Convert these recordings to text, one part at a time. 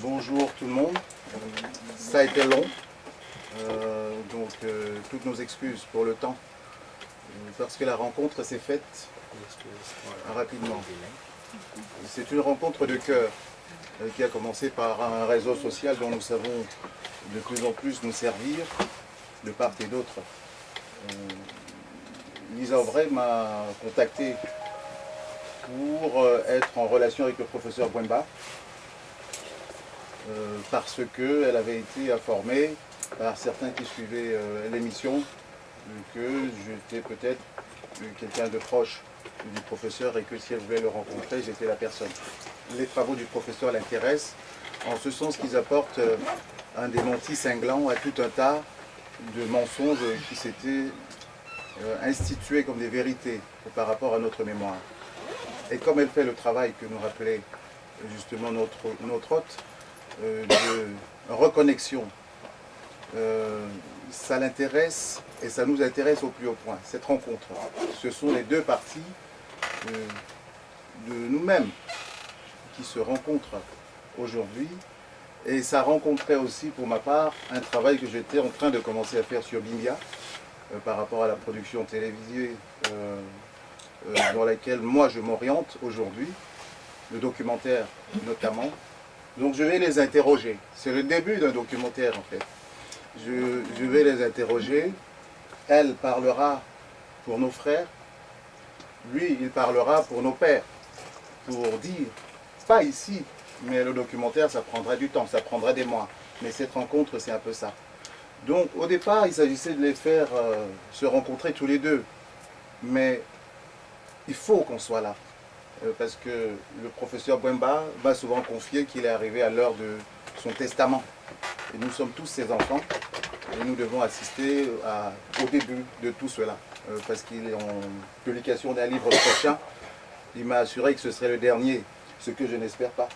Bonjour tout le monde. Ça a été long, toutes nos excuses pour le temps, parce que la rencontre s'est faite rapidement. C'est une rencontre de cœur qui a commencé par un réseau social dont nous savons de plus en plus nous servir de part et d'autre. Lisa Aubray m'a contacté pour être en relation avec le professeur Bwemba, parce qu'elle avait été informée par certains qui suivaient l'émission que j'étais peut-être quelqu'un de proche du professeur et que si elle voulait le rencontrer, j'étais la personne. Les travaux du professeur l'intéressent, en ce sens qu'ils apportent un démenti cinglant à tout un tas de mensonges qui s'étaient institués comme des vérités par rapport à notre mémoire. Et comme elle fait le travail que nous rappelait justement notre hôte, de reconnexion, ça l'intéresse et ça nous intéresse au plus haut point. Cette rencontre, ce sont les deux parties de nous-mêmes qui se rencontrent aujourd'hui. Et ça rencontrait aussi pour ma part un travail que j'étais en train de commencer à faire sur Bimbia par rapport à la production télévisée dans laquelle moi je m'oriente aujourd'hui, le documentaire notamment. Donc je vais les interroger. C'est le début d'un documentaire en fait. Je vais les interroger. Elle parlera pour nos frères. Lui, il parlera pour nos pères. Pour dire, pas ici, mais le documentaire, ça prendra du temps, ça prendra des mois. Mais cette rencontre, c'est un peu ça. Donc au départ, il s'agissait de les faire se rencontrer tous les deux. Mais il faut qu'on soit là. Parce que le professeur Bwemba m'a souvent confié qu'il est arrivé à l'heure de son testament. Et nous sommes tous ses enfants et nous devons assister au début de tout cela. Parce qu'il est en publication d'un livre prochain. Il m'a assuré que ce serait le dernier, ce que je n'espère pas.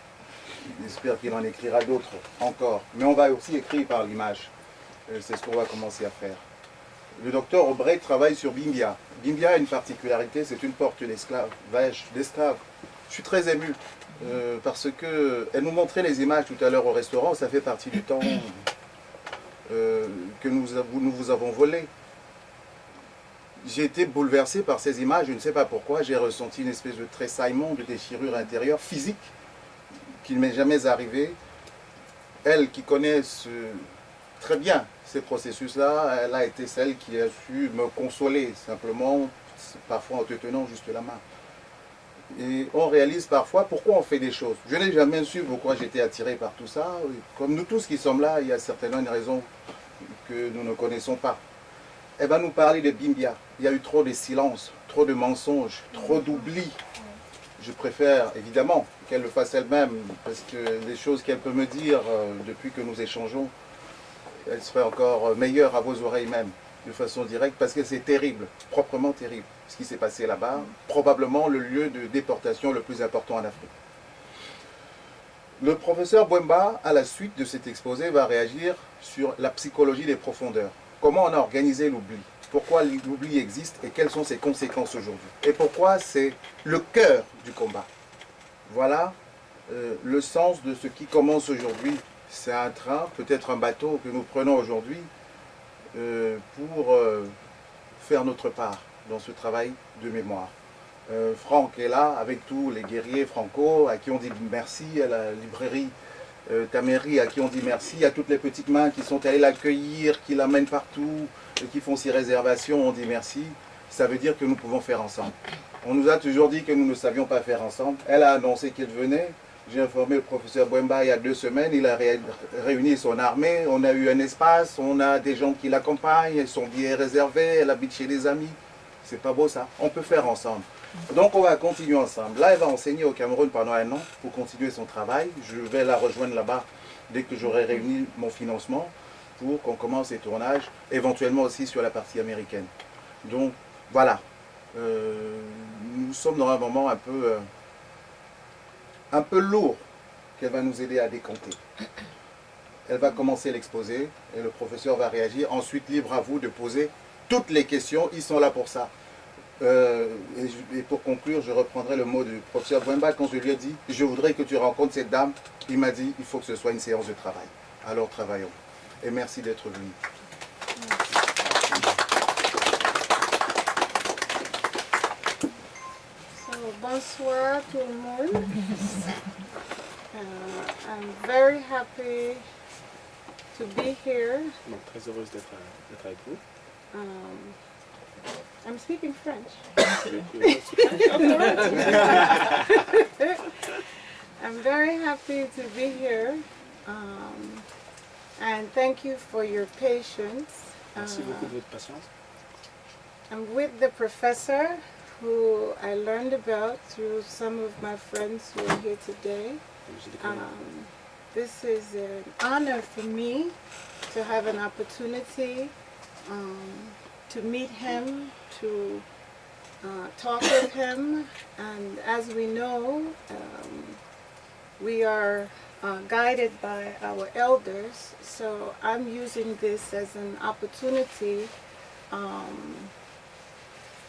J'espère qu'il en écrira d'autres encore. Mais on va aussi écrire par l'image. C'est ce qu'on va commencer à faire. Le docteur Aubray travaille sur Bimbia. Bimbia a une particularité, c'est une porte d'esclavage, d'esclaves. Je suis très ému parce qu'elle nous montrait les images tout à l'heure au restaurant, ça fait partie du temps que nous vous avons volé. J'ai été bouleversé par ces images, je ne sais pas pourquoi, j'ai ressenti une espèce de tressaillement, de déchirure intérieure, physique, qui ne m'est jamais arrivé. Elle qui connaît très bien ces processus-là, elle a été celle qui a su me consoler, simplement, parfois en te tenant juste la main. Et on réalise parfois pourquoi on fait des choses. Je n'ai jamais su pourquoi j'étais attiré par tout ça. Comme nous tous qui sommes là, il y a certainement une raison que nous ne connaissons pas. Elle va nous parler de Bimbia. Il y a eu trop de silence, trop de mensonges, trop d'oubli. Je préfère évidemment qu'elle le fasse elle-même, parce que les choses qu'elle peut me dire depuis que nous échangeons, elle serait encore meilleure à vos oreilles même, de façon directe, parce que c'est terrible, proprement terrible, ce qui s'est passé là-bas, probablement le lieu de déportation le plus important en Afrique. Le professeur Bwemba, à la suite de cet exposé, va réagir sur la psychologie des profondeurs. Comment on a organisé l'oubli, pourquoi l'oubli existe et quelles sont ses conséquences aujourd'hui. Et pourquoi c'est le cœur du combat. Voilà le sens de ce qui commence aujourd'hui. C'est un train, peut-être un bateau que nous prenons aujourd'hui pour faire notre part dans ce travail de mémoire. Franck est là avec tous les guerriers franco à qui on dit merci, à la librairie Taméry à qui on dit merci, à toutes les petites mains qui sont allées l'accueillir, qui l'amènent partout, qui font ses réservations, on dit merci. Ça veut dire que nous pouvons faire ensemble. On nous a toujours dit que nous ne savions pas faire ensemble. Elle a annoncé qu'elle venait. J'ai informé le professeur Bwemba il y a 2 semaines, il a réuni son armée, on a eu un espace, on a des gens qui l'accompagnent, son billet est réservé, elle habite chez des amis. C'est pas beau ça, on peut faire ensemble. Donc on va continuer ensemble. Là, elle va enseigner au Cameroun pendant 1 an pour continuer son travail. Je vais la rejoindre là-bas dès que j'aurai réuni mon financement pour qu'on commence les tournages, éventuellement aussi sur la partie américaine. Donc voilà, nous sommes dans un moment un peu lourd qu'elle va nous aider à décanter. Elle va commencer l'exposé et le professeur va réagir. Ensuite, libre à vous de poser toutes les questions, ils sont là pour ça. Et pour conclure, je reprendrai le mot du professeur Bouemba quand je lui ai dit « Je voudrais que tu rencontres cette dame ». Il m'a dit « Il faut que ce soit une séance de travail ». Alors travaillons. Et merci d'être venu. Bonsoir tout le monde. I'm very happy to be here. Donc, très heureuse d'être avec vous. I'm speaking French. I'm very happy to be here. And thank you for your patience. Merci beaucoup de votre patience. I'm with the professor who I learned about through some of my friends who are here today. This is an honor for me to have an opportunity to meet him, to talk with him, and as we know, we are guided by our elders, so I'm using this as an opportunity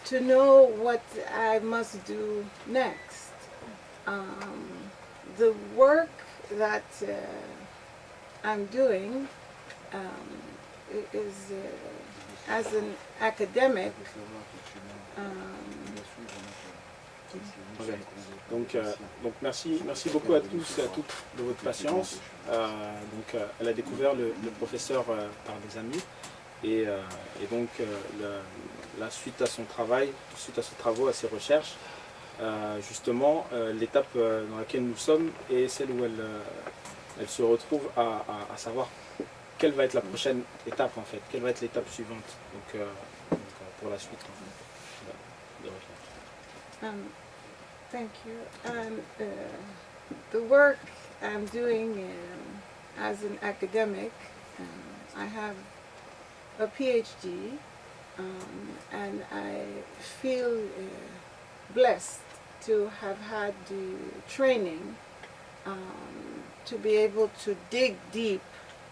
to know what I must do next. The work that I'm doing is as an academic. Donc merci beaucoup à tous et à toutes de votre patience. Elle a découvert le professeur par des amis et donc la suite à son travail, suite à ses travaux, à ses recherches, justement l'étape dans laquelle nous sommes est celle où elle se retrouve à savoir quelle va être la prochaine étape en fait, quelle va être l'étape suivante pour la suite des recherches. Thank you. The work I'm doing as an academic, I have a PhD, and I feel blessed to have had the training to be able to dig deep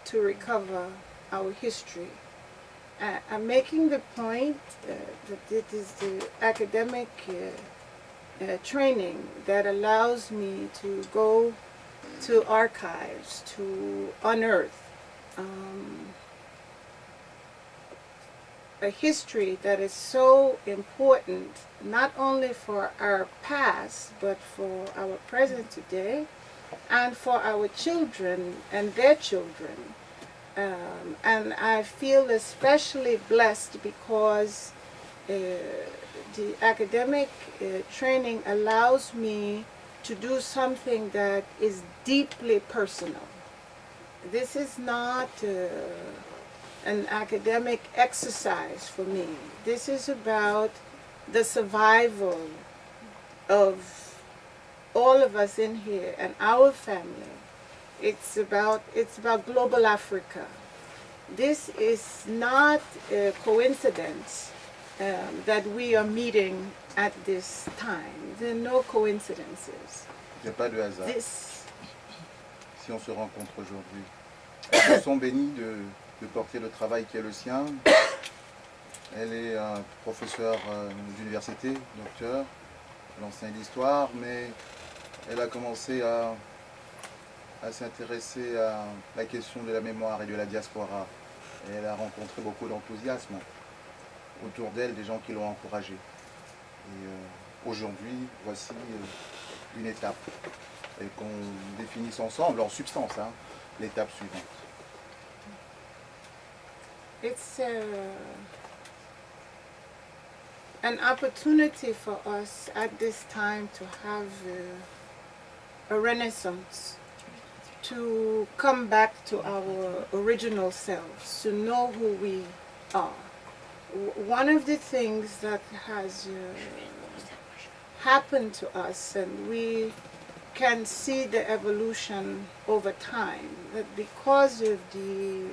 to recover our history. I'm making the point that it is the academic training that allows me to go to archives, to unearth a history that is so important, not only for our past, but for our present today, and for our children and their children. And I feel especially blessed because the academic training allows me to do something that is deeply personal. This is not an academic exercise for me. This is about the survival of all of us in here and our family. It's about global Africa. This is not a coincidence that we are meeting at this time. There are no coincidences. Il n'y a pas de hasard. Si on se rencontre aujourd'hui, nous sommes bénis de porter le travail qui est le sien. Elle est un professeur d'université, docteur, l'enseigne d'histoire, mais elle a commencé à s'intéresser à la question de la mémoire et de la diaspora. Et elle a rencontré beaucoup d'enthousiasme autour d'elle, des gens qui l'ont encouragée. Et aujourd'hui, voici une étape et qu'on définisse ensemble, en substance, l'étape suivante. It's an opportunity for us at this time to have a renaissance, to come back to our original selves, to know who we are. One of the things that has happened to us, and we can see the evolution over time, that because of the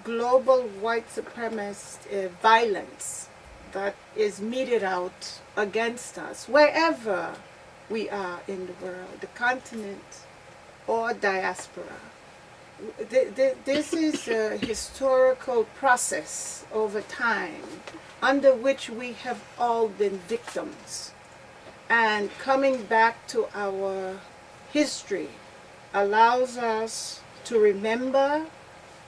global white supremacist violence that is meted out against us, wherever we are in the world, the continent or diaspora, This is a historical process over time under which we have all been victims. And coming back to our history allows us to remember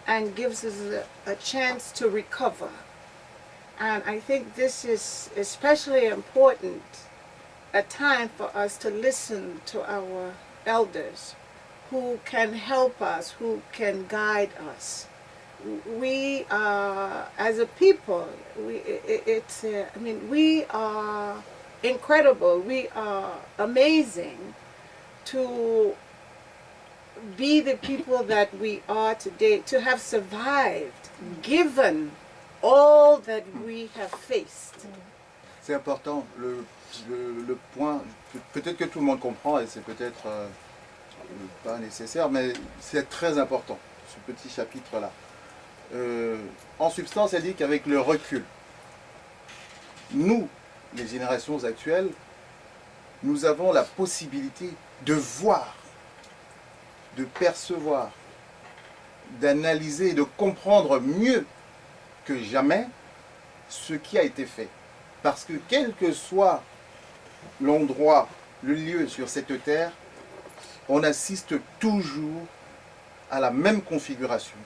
and gives us a chance to recover. And I think this is especially important, a time for us to listen to our elders who can help us, who can guide us. We are, as a people, we are incredible, we are amazing to be the people that we are today, to have survived, given all that we have faced. C'est important, le point, peut-être que tout le monde comprend et c'est peut-être pas nécessaire, mais c'est très important, ce petit chapitre-là. En substance, elle dit qu'avec le recul, nous, les générations actuelles, nous avons la possibilité de voir, de percevoir, d'analyser et de comprendre mieux que jamais ce qui a été fait. Parce que quel que soit l'endroit, le lieu sur cette terre, on assiste toujours à la même configuration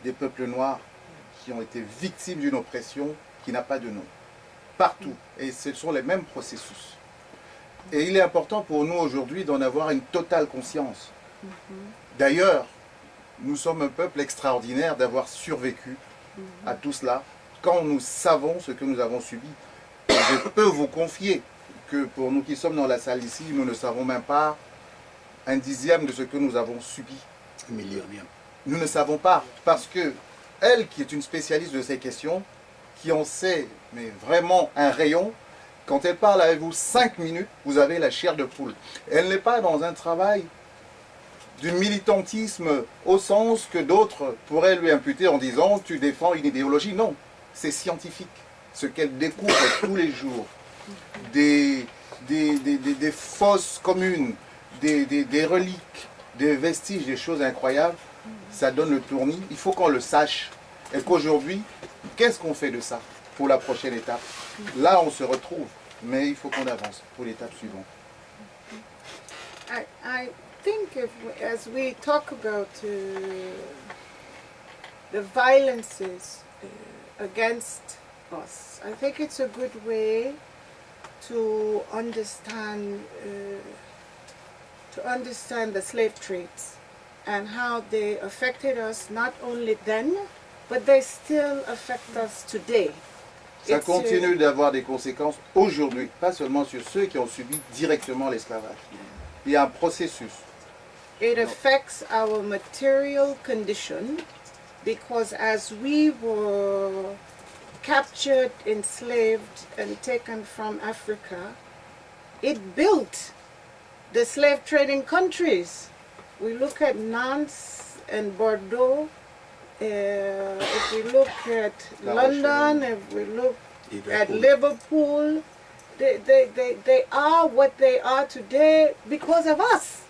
des peuples noirs qui ont été victimes d'une oppression qui n'a pas de nom. Partout. Et ce sont les mêmes processus. Et il est important pour nous aujourd'hui d'en avoir une totale conscience. D'ailleurs, nous sommes un peuple extraordinaire d'avoir survécu à tout cela quand nous savons ce que nous avons subi. Et je peux vous confier que pour nous qui sommes dans la salle ici, nous ne savons même pas un dixième de ce que nous avons subi. Un millionième. Nous ne savons pas, parce que elle qui est une spécialiste de ces questions, qui en sait mais vraiment un rayon, quand elle parle avec vous 5 minutes, vous avez la chair de poule. Elle n'est pas dans un travail du militantisme au sens que d'autres pourraient lui imputer en disant tu défends une idéologie. Non, c'est scientifique. Ce qu'elle découvre tous les jours, des fosses communes, des reliques, des vestiges, des choses incroyables, ça donne le tournis. Il faut qu'on le sache. Et qu'aujourd'hui, qu'est-ce qu'on fait de ça pour la prochaine étape? Là, on se retrouve, mais il faut qu'on avance pour l'étape suivante. I think as we talk about the violences against us, I think it's a good way to understand the slave trades and how they affected us not only then, but they still affect us today. Ça continue d'avoir des conséquences aujourd'hui, pas seulement sur ceux qui ont subi directement l'esclavage. Il y a un processus. It affects our material condition because as we were captured, enslaved, and taken from Africa, it built the slave trading countries. We look at Nantes and Bordeaux, if we look at London, if we look at Liverpool, they are what they are today because of us.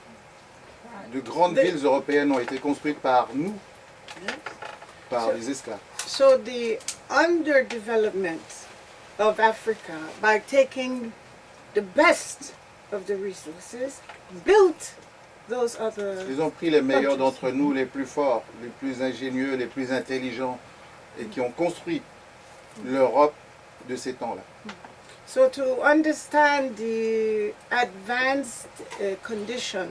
De grandes villes européennes ont été construites par nous, par les esclaves. So the underdevelopment of Africa, by taking the best of the resources, built those other Ils ont pris les meilleurs countries. d'entre nous, les plus forts, les plus ingénieux, les plus intelligents, et qui ont construit l'Europe de ces temps-là. So to understand the advanced condition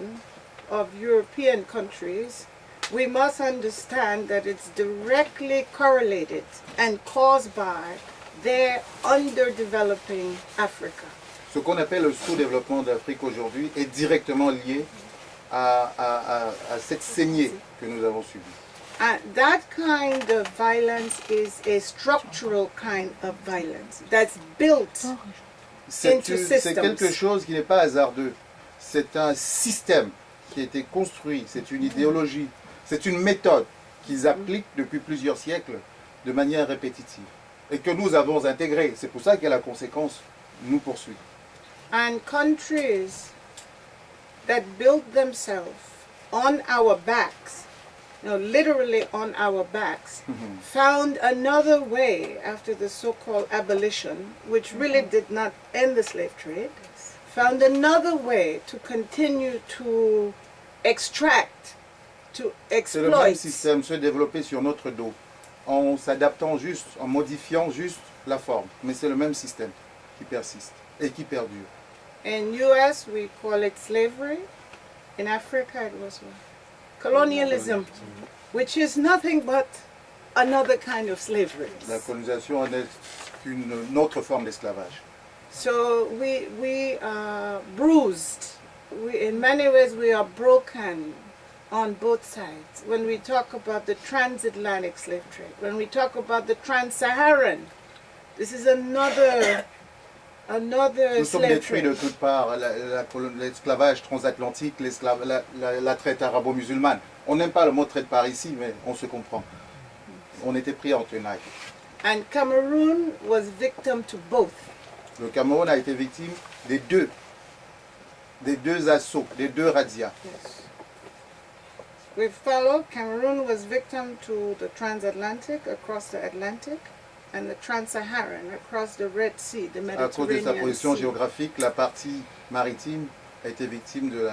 of European countries, we must understand that it's directly correlated and caused by their underdeveloping Africa. Ce qu'on appelle le sous-développement d'Afrique aujourd'hui est directement lié à cette saignée que nous avons subie. And that kind of violence is a structural kind of violence that's built C'est into systems. quelque chose qui n'est pas hasardeux. C'est un système qui a été construit, c'est une idéologie, c'est une méthode qu'ils appliquent depuis plusieurs siècles de manière répétitive et que nous avons intégrée. C'est pour ça que la conséquence nous poursuit. And countries that built themselves on our backs literally on our backs, found another way after the so-called abolition, which really did not end the slave trade, found another way to continue to extract, to C'est le même exploit. système se développer sur notre dos, en s'adaptant juste, en modifiant juste la forme. Mais c'est le même système qui persiste et qui perdure. In US, we call it slavery. In Africa, it was what? Colonialism, which is nothing but another kind of slavery. La colonisation n'est qu'une autre forme d'esclavage. So we are bruised. In many ways, we are broken on both sides. When we talk about the transatlantic slave trade, when we talk about the trans-Saharan, this is another Nous sommes slave détruits trade. de toutes parts, l'esclavage transatlantique, la traite arabo-musulmane. On n'aime pas le mot traite par ici, mais on se comprend. On était pris en tenaille. And Cameroon was victim to both. Le Cameroun a été victime des deux assauts, des deux razzias. Yes. We followed, Cameroon was victim to the transatlantic across the Atlantic and the trans-Saharan across the Red Sea, the À cause de sa Mediterranean position Sea. géographique, la partie maritime a été victime de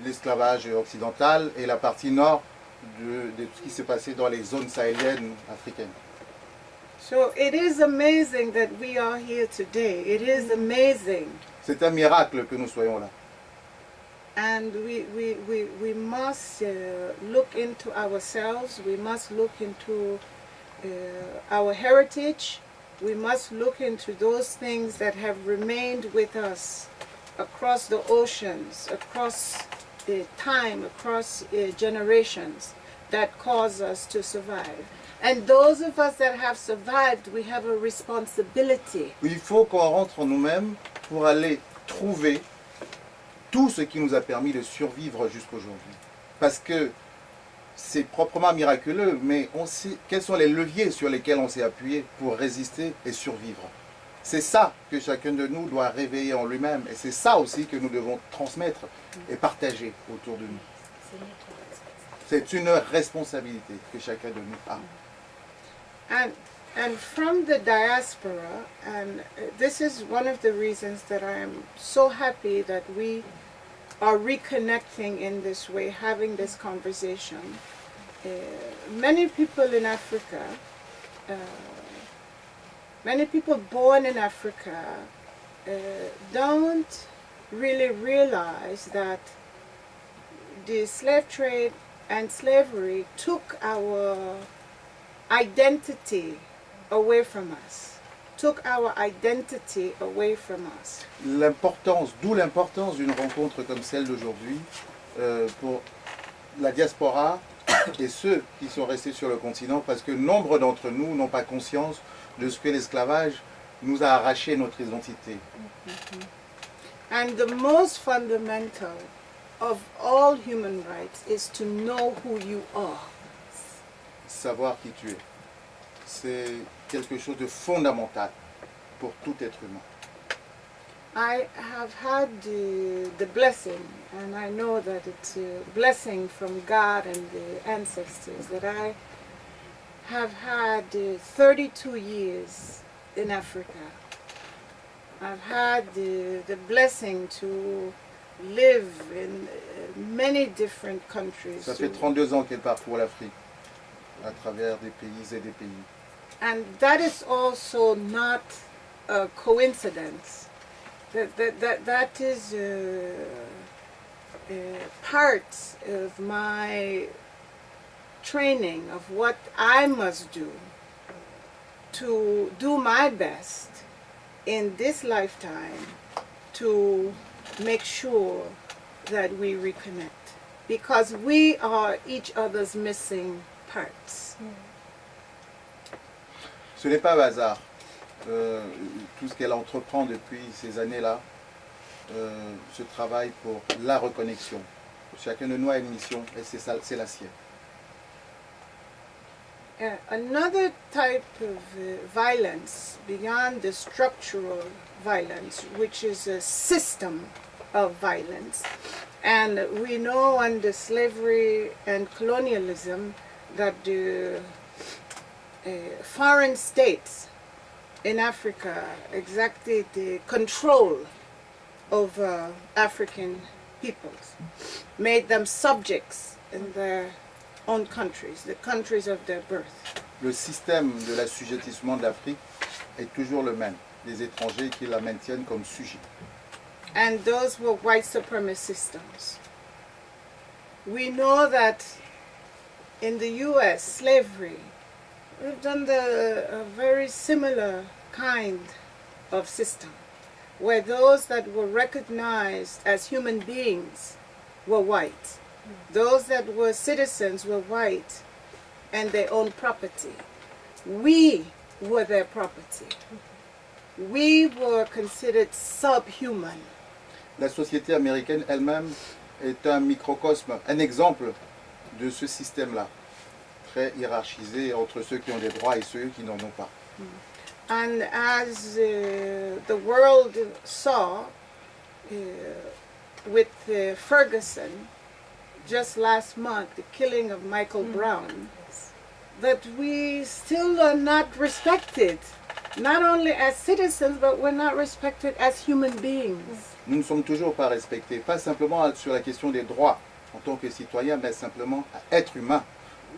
l'esclavage occidental et la partie nord de ce qui s'est passé dans les zones sahéliennes africaines. So it is amazing that we are here today. It is amazing. C'est un miracle que nous soyons là. And we must look into ourselves. We must look into our heritage. We must look into those things that have remained with us across the oceans, across time, across generations that cause us to survive. And those of us that have survived, we have a responsibility. Il faut qu'on rentre en nous-mêmes pour aller trouver tout ce qui nous a permis de survivre jusqu'aujourd'hui. Parce que c'est proprement miraculeux, mais on sait quels sont les leviers sur lesquels on s'est appuyé pour résister et survivre. C'est ça que chacun de nous doit réveiller en lui-même, et c'est ça aussi que nous devons transmettre et partager autour de nous. C'est une responsabilité que chacun de nous a. And from the diaspora, and this is one of the reasons that I am so happy that we are reconnecting in this way, having this conversation. Many people in Africa, many people born in Africa don't really realize that the slave trade and slavery took our identity away from us, took our identity away from us. D'où l'importance d'une rencontre comme celle d'aujourd'hui pour la diaspora et ceux qui sont restés sur le continent, parce que nombre d'entre nous n'ont pas conscience de ce que l'esclavage nous a arraché notre identité. And the most fundamental of all human rights is to know who you are. Savoir qui tu es, c'est quelque chose de fondamental pour tout être humain. I have had the blessing, and I know that it's a blessing from God and the ancestors, that I have had 32 years in Africa. I've had the blessing to live in many different countries. Ça fait 32 ans qu'elle parcourt l'Afrique, à travers des pays et des pays. And that is also not a coincidence. That is part of my training of what I must do to do my best in this lifetime to make sure that we reconnect, because we are each other's missing parts. Ce n'est pas un hasard. Tout ce qu'elle entreprend depuis ces années-là, ce travail pour la reconnexion. Chacun de nous a une mission et c'est la sienne. Another type of violence beyond the structural violence, which is a system of violence, And we know under slavery and colonialism that the foreign states in Africa exacted the control over African peoples, made them subjects in their own countries, the countries of their birth. Le système de l'assujettissement de l'Afrique est toujours le même, les étrangers qui la maintiennent comme sujet. And those were white supremacist systems. We know that in the US, slavery, we've done a very similar kind of system, where those that were recognized as human beings were white. Those that were citizens were white and they owned property. We were their property. We were considered subhuman. La société américaine elle-même est un microcosme, un exemple de ce système-là, très hiérarchisé entre ceux qui ont des droits et ceux qui n'en ont pas. And as the world saw with Ferguson, just last month, the killing of Michael Brown, that we still are not respected, not only as citizens, but we're not respected as human beings. Nous ne sommes toujours pas respectés, pas simplement sur la question des droits en tant que citoyens, mais simplement à être humain.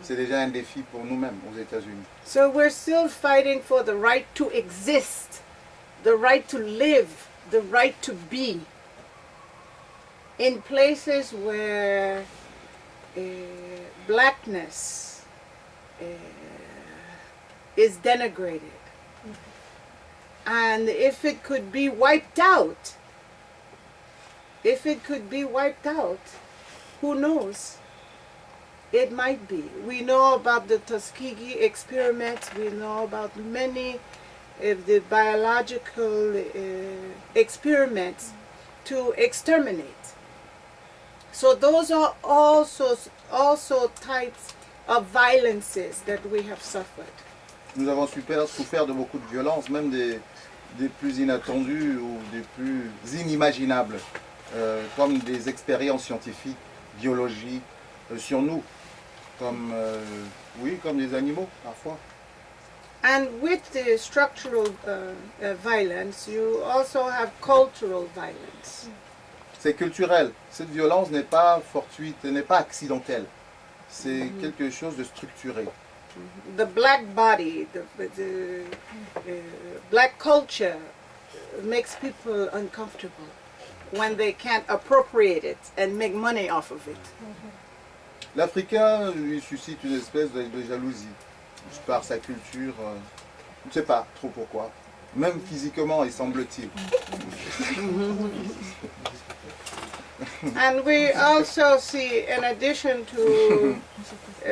C'est déjà un défi pour nous-mêmes aux États-Unis. So we're still fighting for the right to exist, the right to live, the right to be in places where blackness is denigrated. And if it could be wiped out, who knows? It might be. We know about the Tuskegee experiments. We know about many of the biological experiments to exterminate. So those are also types of violences that we have suffered. Nous avons souffert de beaucoup de violences, même des plus inattendues ou des plus inimaginables, comme des expériences scientifiques, biologiques, sur nous. Comme des animaux, parfois. And with the structural violence, you also have cultural violence. C'est culturel. Cette violence n'est pas fortuite, n'est pas accidentelle. C'est quelque chose de structuré. The black body, the black culture makes people uncomfortable when they can't appropriate it and make money off of it. L'Africain lui suscite une espèce de jalousie par sa culture, je ne sais pas trop pourquoi, même physiquement, il semble-t-il. And we also see, in addition to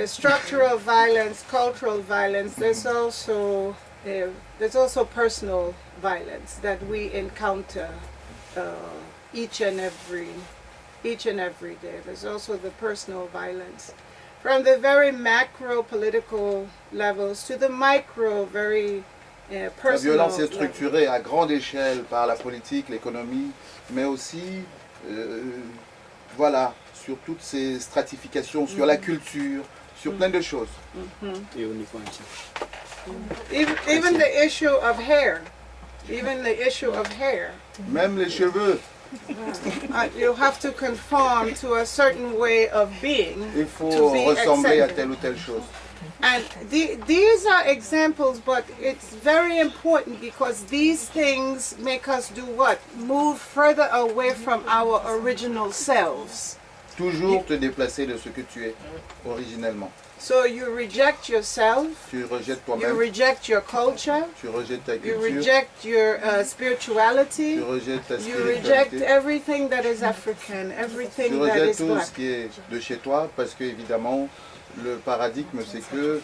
structural violence, cultural violence, there's also personal violence that we encounter each and every day. There's also the personal violence, from the very macro political levels to the micro, very personal. La violence est structurée à grande échelle par la politique, l'économie, mais aussi, sur toutes ces stratifications, sur la culture, sur plein de choses. Et au niveau intime. Even the issue of hair, Même les cheveux. You have to conform to a certain way of being. Il faut ressembler à telle ou telle chose. And these are examples, but it's very important because these things make us do what? Move further away from our original selves. Toujours te déplacer de ce que tu es originellement. So you reject yourself. Tu rejettes You toi-même. reject your culture. Tu rejettes ta You culture. reject your spirituality. Tu rejettes ta You reject spiritualité. everything that is African, Tu everything that rejettes is tout black. ce qui est de chez toi parce que évidemment le paradigme c'est que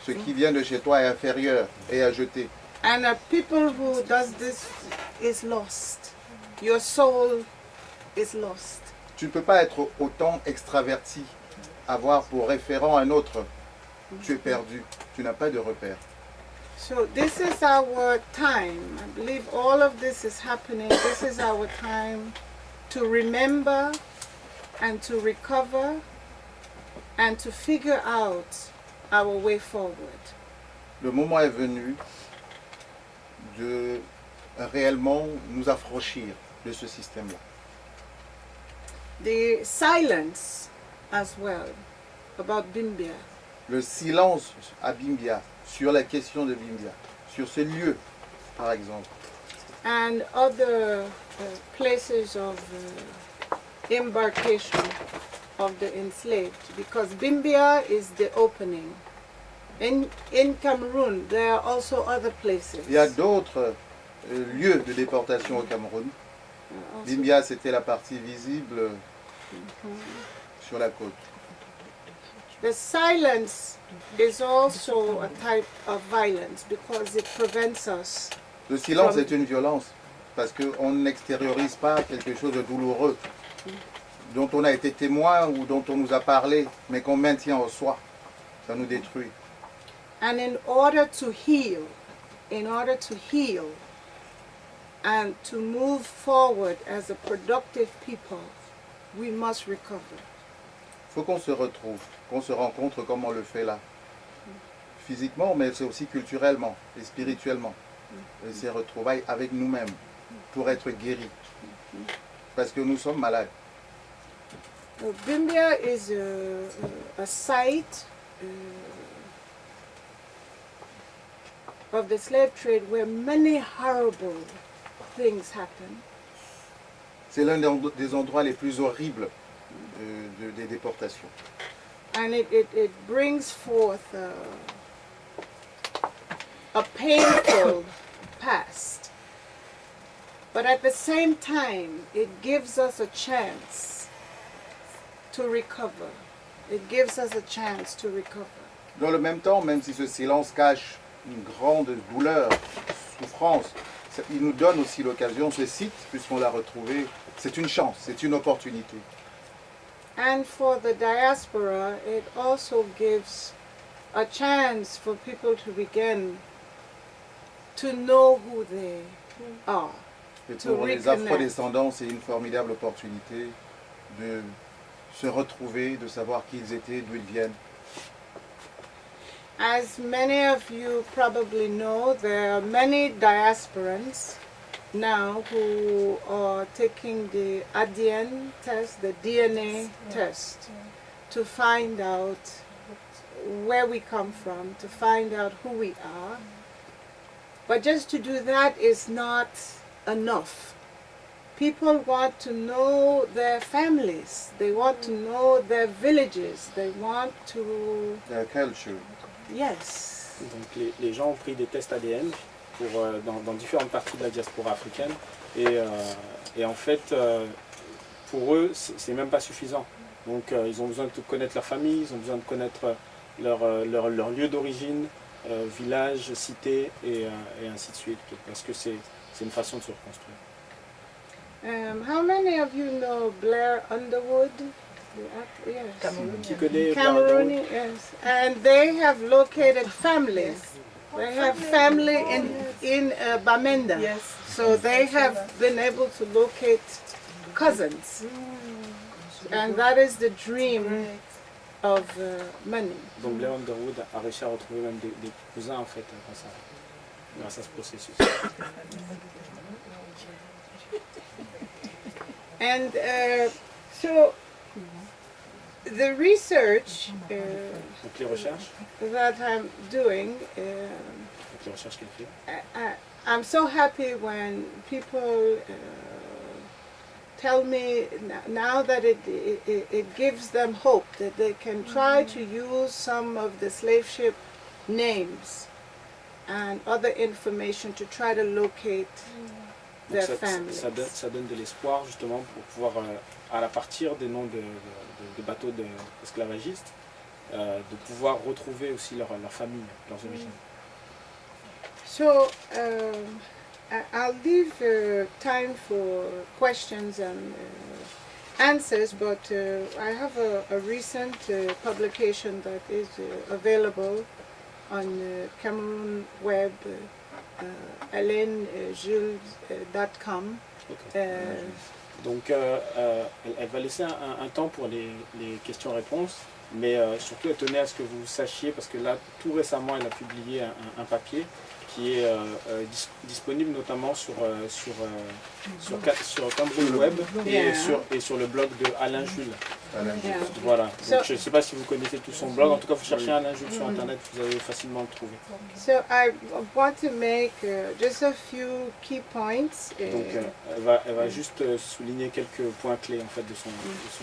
ce qui vient de chez toi est inférieur et à jeter. And people who does this is lost. Your soul is lost. Tu ne peux pas être autant extraverti, avoir pour référent un autre. Tu es perdu, tu n'as pas de repère. So this is our time. I believe all of this is happening. This is our time to remember and to recover and to figure out our way forward. Le moment est venu de réellement nous affranchir de ce système-là. The silence as well about Bimbia. Le silence à Bimbia, sur la question de Bimbia, sur ce lieu, par exemple, And other places of embarkation of the enslaved, because Bimbia is the opening. In Cameroon, there are also other places. il y a d'autres lieux de déportation au Cameroun. Also- Bimbia, c'était la partie visible sur la côte. The silence is also a type of violence because it prevents us. Le silence est une violence parce qu'on n'extériorise pas quelque chose de douloureux dont on a été témoin ou dont on nous a parlé, mais qu'on maintient en soi. Ça nous détruit. And in order to heal and to move forward as a productive people, we must recover. Il faut qu'on se retrouve, qu'on se rencontre comme on le fait là. Physiquement, mais c'est aussi culturellement et spirituellement. Et ces retrouvailles avec nous-mêmes pour être guéris. Parce que nous sommes malades. Bimbia is a site of the slave trade where many horrible things happen. C'est l'un des endroits les plus horribles des déportations. And it brings forth a painful past. But at the same time, it gives us a chance to recover. It gives us a chance to recover. Dans le même temps, même si ce silence cache une grande douleur, souffrance, il nous donne aussi l'occasion, ce site, puisqu'on l'a retrouvé, c'est une chance, c'est une opportunité. And for the diaspora, it also gives a chance for people to begin to know who they are. Et To pour les reconnect. afro-descendants, c'est une formidable opportunité de se retrouver, de savoir qui ils étaient, d'où ils viennent. As many of you probably know, there are many diasporans now who are taking the ADN test, the DNA test, to find out where we come from, to find out who we are. But just to do that is not enough. People want to know their families, they want to know their villages, they want to, La culture. yes. Donc les gens ont pris des tests ADN pour, dans différentes parties de la diaspora africaine et en fait pour eux c'est même pas suffisant. Donc ils ont besoin de connaître leur famille, ils ont besoin de connaître leur lieu d'origine, village, cité et ainsi de suite parce que c'est une façon de se reconstruire. How many of you know Blair Underwood? The actor, yes. Qui connaît Cameroonian, yes. And they have located families. They have family in Bamenda. Yes. So they have been able to locate cousins. And that is the dream of money. Donc Blair Underwood a réussi à retrouver même des cousins en fait grâce à ce processus. And so the research Donc les recherches, that I'm doing, donc les recherches qu'elle fait. I'm so happy when people tell me now that it gives them hope that they can try to use some of the slave ship names and other information to try to locate their Donc families. ça donne de l'espoir justement pour pouvoir, à partir des noms de bateaux esclavagistes, de pouvoir retrouver aussi leur famille, leurs origines. So I'll leave time for questions and answers, but I have a recent publication that is available on Cameroon Web, AlaineJules.com. Okay. Donc elle va laisser un temps pour les questions-réponses, mais surtout elle tenait à ce que vous sachiez, parce que là tout récemment elle a publié un papier qui est disponible notamment sur Cameroun Web et sur le blog de Alain Jules. Voilà. Donc, je ne sais pas si vous connaissez tout son blog. En tout cas, vous cherchez Alain Jules sur Internet, vous allez facilement le trouver. So I want to make just a few key points. Donc, elle va juste souligner quelques points clés en fait de son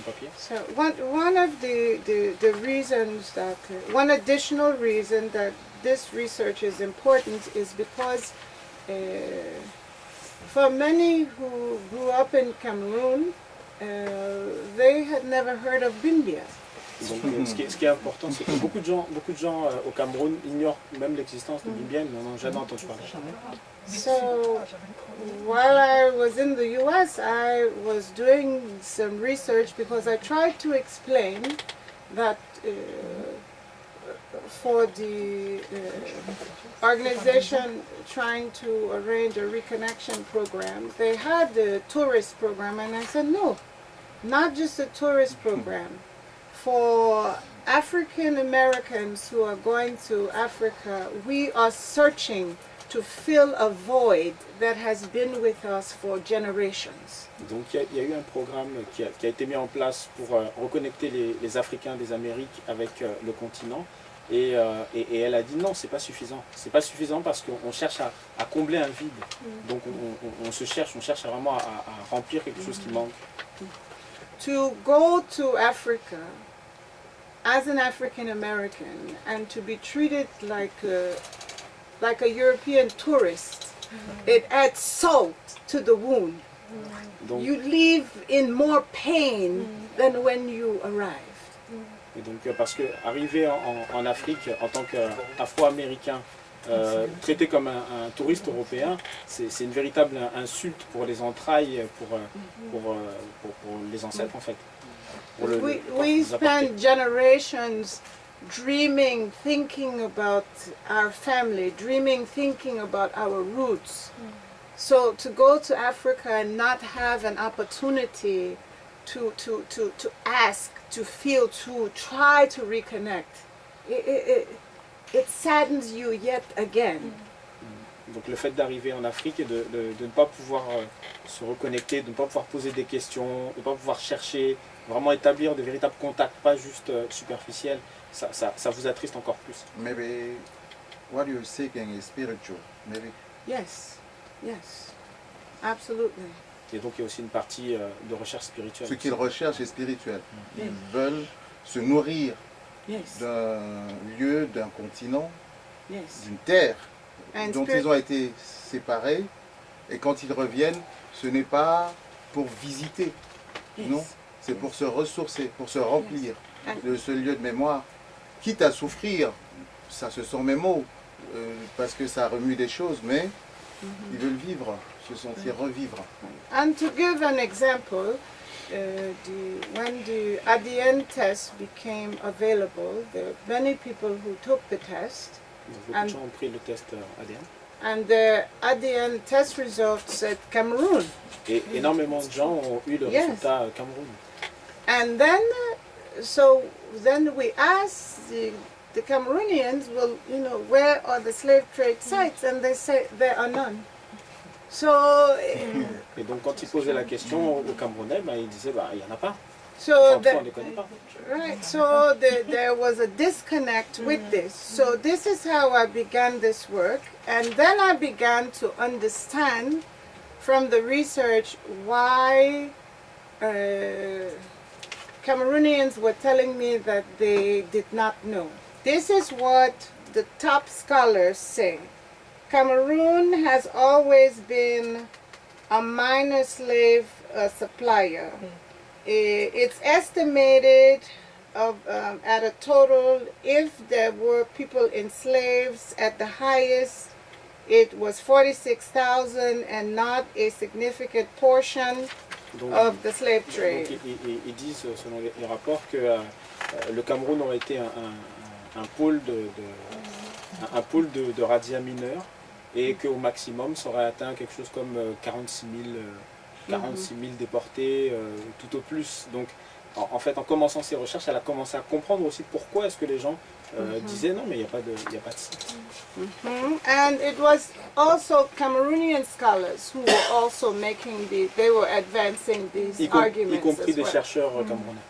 papier. So one of the reasons that one additional reason that this research is important is because for many who grew up in Cameroon, they had never heard of Bimbia. Donc, ce qui est important, c'est que beaucoup de gens au Cameroun ignorent même l'existence de Bimbia, ils n'en ont jamais entendu parler. So while I was in the US, I was doing some research because I tried to explain that for the organization trying to arrange a reconnection program, they had the tourist program, and I said, no, not just a tourist program. For African Americans who are going to Africa, we are searching to fill a void that has been with us for generations. Donc il y a eu un programme qui a été mis en place pour reconnecter les Africains des Amériques avec le continent. Et elle a dit non, c'est pas suffisant. C'est pas suffisant parce qu'on cherche à combler un vide. Donc on cherche vraiment à remplir quelque chose qui manque. To go to Africa as an African American and to be treated like a European tourist, it adds salt to the wound. Donc, you leave in more pain than when you arrived. Et donc parce que arriver en Afrique en tant qu'Afro-Américain, traité comme un touriste européen, c'est une véritable insulte pour les entrailles, pour les ancêtres en fait. We spend generations dreaming, thinking about our family, dreaming, thinking about our roots. So to go to Africa and not have an opportunity to ask, to feel, to try to reconnect, it saddens you yet again. Donc le fait d'arriver en Afrique et de ne pas pouvoir se reconnecter, de ne pas pouvoir poser des questions, de ne pas pouvoir chercher, vraiment établir de véritables contacts, pas juste superficiels, ça vous attriste encore plus. Maybe what you're seeking is spiritual, maybe. Yes, absolutely. Et donc il y a aussi une partie de recherche spirituelle. Ce qu'ils recherchent est spirituel. Ils veulent se nourrir d'un lieu, d'un continent, d'une terre dont ils ont été séparés. Et quand ils reviennent, ce n'est pas pour visiter, non, c'est pour se ressourcer, pour se remplir de ce lieu de mémoire. Quitte à souffrir, ça ce sont mes mots, parce que ça remue des choses, mais ils veulent vivre, se sentir revivre. And to give an example, when the ADN test became available, there were many people who took the test. Beaucoup de gens ont pris le test ADN. And the ADN test results said Cameroon. Et énormément de gens ont eu le résultat Cameroun. And then, then we asked the Cameroonians, well, you know, where are the slave trade sites? And they say there are none. So, et donc quand ils posaient la question aux Camerounais, ils disaient il n'y en a pas. So, on ne les connaît pas. Right, so there was a disconnect with this. So this is how I began this work, and then I began to understand from the research why Cameroonians were telling me that they did not know. This is what the top scholars say. Cameroon has always been a minor slave supplier. It's estimated at a total, if there were people enslaved at the highest, it was 46,000 and not a significant portion of the slave trade. Donc, ils disent, selon les rapports, que le Cameroun aurait été un pôle de razzias mineurs et qu'au maximum, ça aurait atteint quelque chose comme 46 000 46 000 déportés, tout au plus. Donc, en fait, en commençant ces recherches, elle a commencé à comprendre aussi pourquoi est-ce que les gens disaient non, mais il n'y a pas de site. And it was also Cameroonian scholars who were also making they were advancing these arguments Y compris as des well. chercheurs camerounais.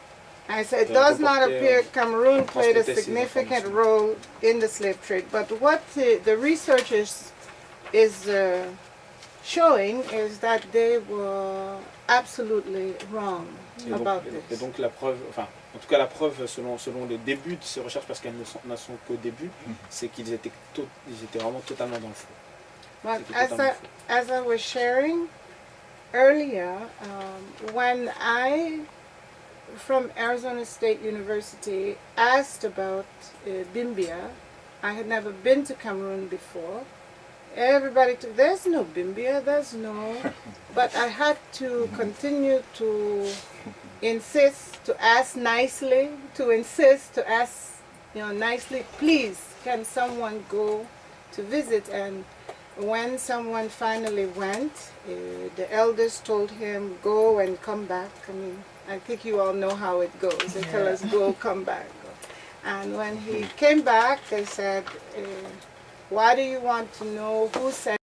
And so it does not appear Cameroon played a significant role in the slave trade. But what the researchers is showing is that they were absolutely wrong about this. Et donc la preuve, enfin, en tout cas la preuve selon les débuts de ces recherches, parce qu'elles ne sont qu'au début, c'est qu'ils étaient vraiment totalement dans le faux. But as I was sharing earlier, when I from Arizona State University asked about Bimbia, I had never been to Cameroon before. Everybody took, there's no Bimbia, there's no, but I had to continue to insist, to ask nicely, nicely, please, can someone go to visit? And when someone finally went, the elders told him, go and come back. I mean, I think you all know how it goes. They tell us, go, come back. And when he came back, they said, why do you want to know who said